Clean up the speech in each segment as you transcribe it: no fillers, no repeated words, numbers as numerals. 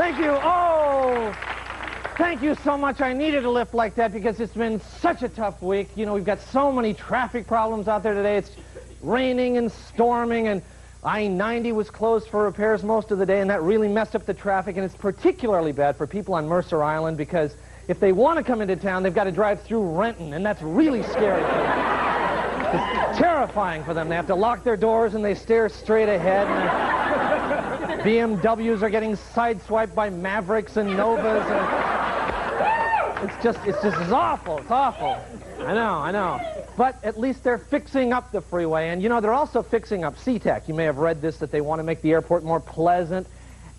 Thank you. Oh, thank you so much. I needed a lift like that because it's been such a tough week. You know, we've got so many traffic problems out there today. It's raining and storming, and I-90 was closed for repairs most of the day, and that really messed up the traffic, and it's particularly bad for people on Mercer Island because if they want to come into town, they've got to drive through Renton, and that's really scary for them. It's terrifying for them. They have to lock their doors, and they stare straight ahead, and BMWs are getting sideswiped by Mavericks and Novas, and it's awful. It's awful. I know. But at least they're fixing up the freeway. And, you know, they're also fixing up SeaTac. You may have read this, that they want to make the airport more pleasant.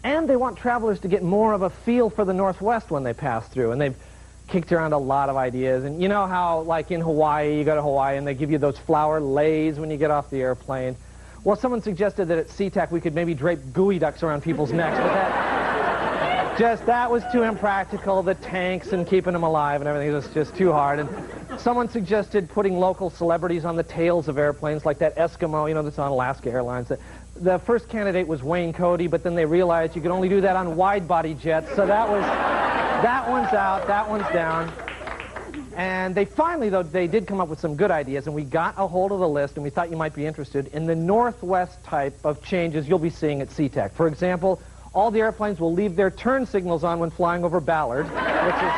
And they want travelers to get more of a feel for the Northwest when they pass through. And they've kicked around a lot of ideas. And you know how, like in Hawaii, you go to Hawaii and they give you those flower leis when you get off the airplane? Well, someone suggested that at SeaTac we could maybe drape gooey ducks around people's necks. But that was too impractical. The tanks and keeping them alive and everything was just too hard. And someone suggested putting local celebrities on the tails of airplanes, like that Eskimo, you know, that's on Alaska Airlines. The first candidate was Cody, but then they realized you could only do that on wide-body jets, so that one's out, that one's down. And they finally, though, they did come up with some good ideas, and we got a hold of the list, and we thought you might be interested in the Northwest type of changes you'll be seeing at SeaTac. For example, all the airplanes will leave their turn signals on when flying over Ballard, which is...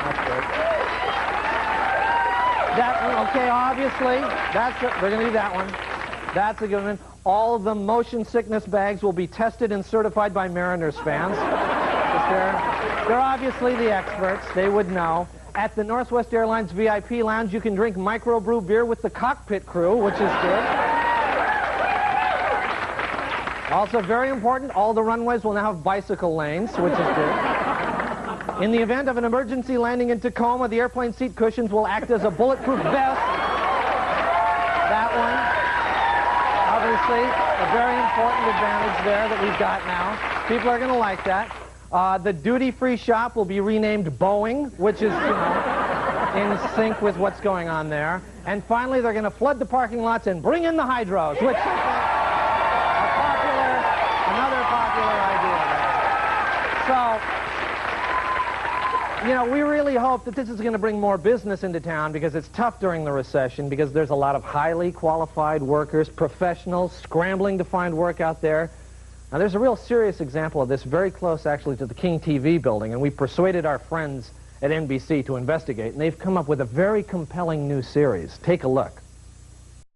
That's good. Okay, obviously, they're going to do that one. That's a good one. All the motion sickness bags will be tested and certified by Mariners fans. They're obviously the experts. They would know. At the Northwest Airlines VIP lounge, you can drink microbrew beer with the cockpit crew, which is good. Also very important, all the runways will now have bicycle lanes, which is good. In the event of an emergency landing in Tacoma, the airplane seat cushions will act as a bulletproof vest. That one, obviously, a very important advantage there that we've got now. People are going to like that. The duty-free shop will be renamed Boeing, which is, you know, in sync with what's going on there. And finally, they're going to flood the parking lots and bring in the hydros, which is another popular idea there. So, you know, we really hope that this is going to bring more business into town because it's tough during the recession because there's a lot of highly qualified workers, professionals, scrambling to find work out there. Now, there's a real serious example of this very close, actually, to the King TV building, and we persuaded our friends at NBC to investigate, and they've come up with a very compelling new series. Take a look.